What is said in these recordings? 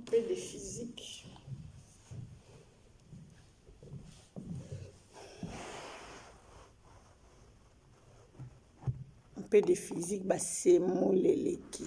Un peu de physique. Un peu de physique, bah c'est moleleki.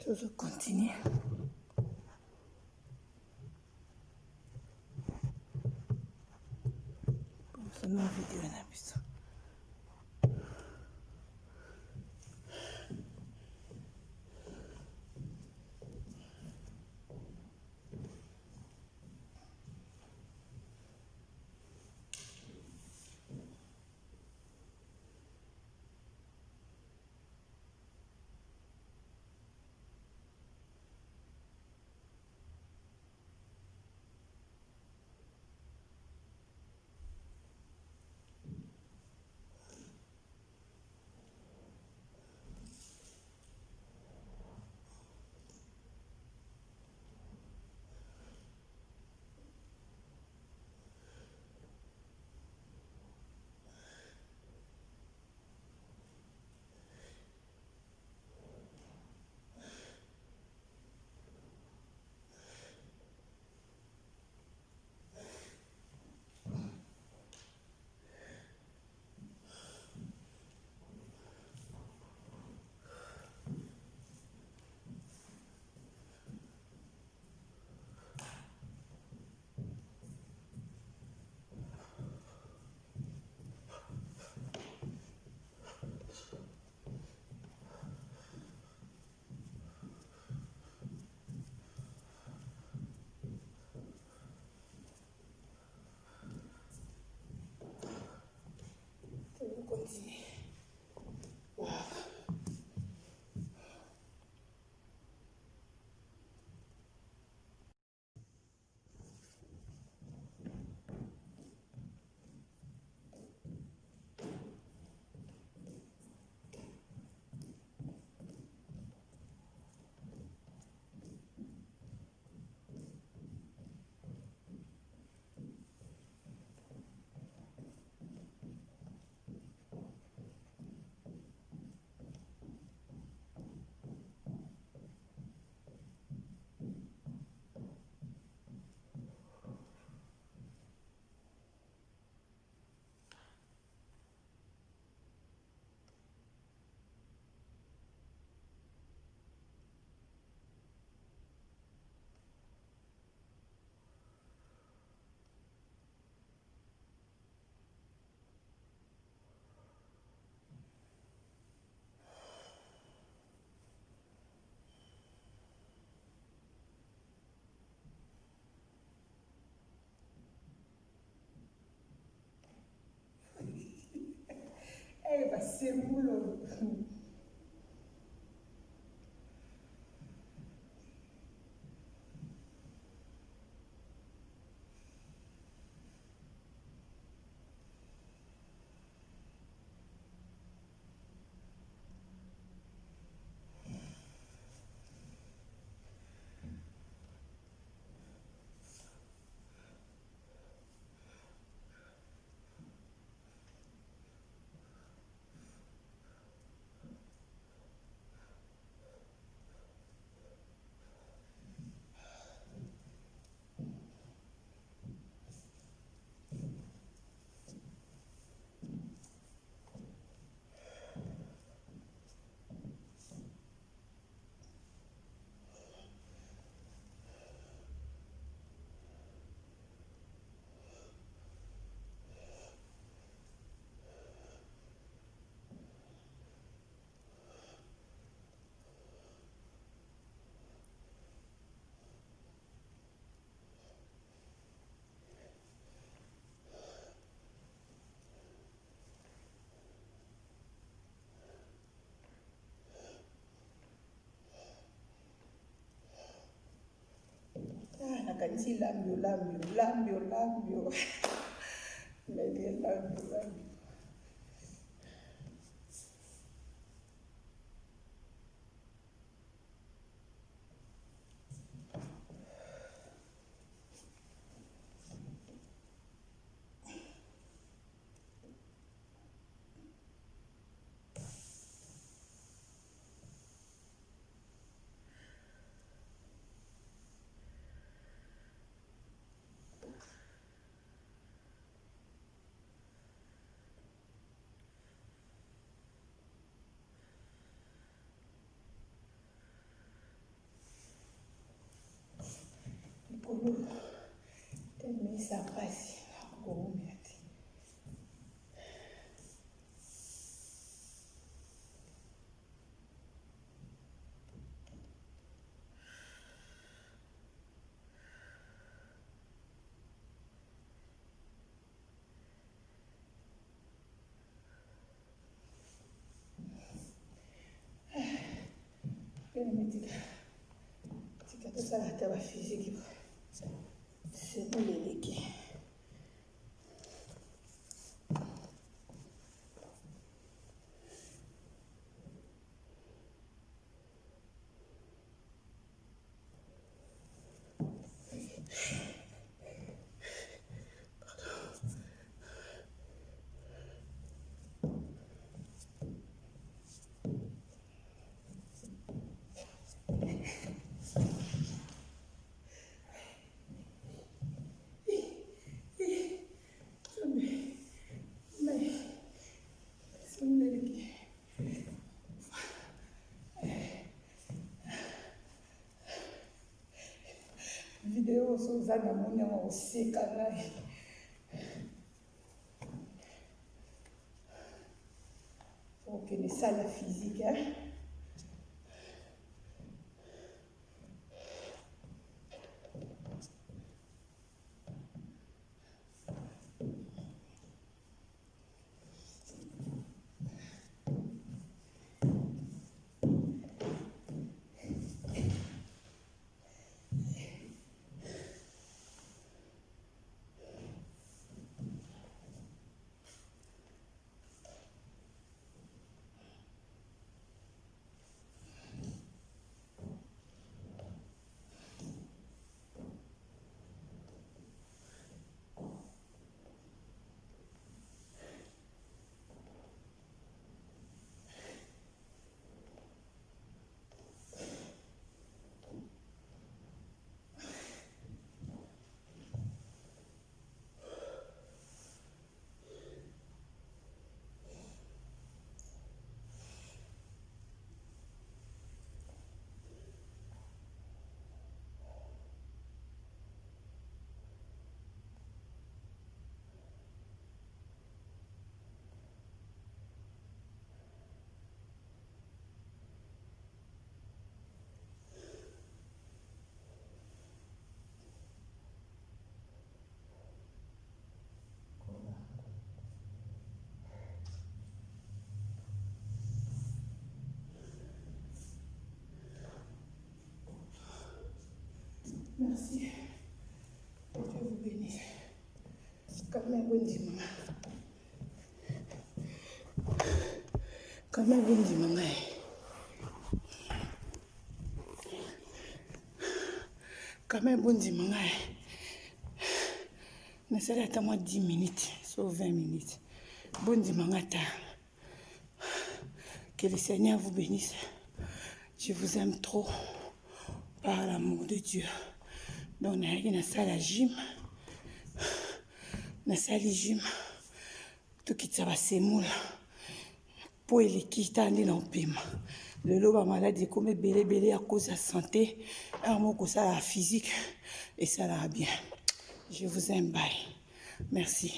Toujours continuer. Vamos a un video en la maison. basemulo. Nakanisi lambio. Lambio. Temisa pasi kuumia. Tika tosala ata baphysique semoleleki. Video Suzana Munya usika naye. Ok, ni sala physique, hein? Merci. Que Dieu vous bénisse. Quand même, bon dimanche. Quand même, bon dimanche. Quand même, bon dimanche. Ne serait à moi 10 minutes, sauf 20 minutes. Bon dimanche. Que le Seigneur vous bénisse. Je vous aime trop par l'amour de Dieu. Donc, on a une salle à gym. Na sali gym. Tout qui ça va s'émoule. Pour les qui t'en est dans le paiement. Le lot va maladie comme belé à cause de la santé. Un mot que ça la physique et ça la bien. Je vous aime, bye. Merci.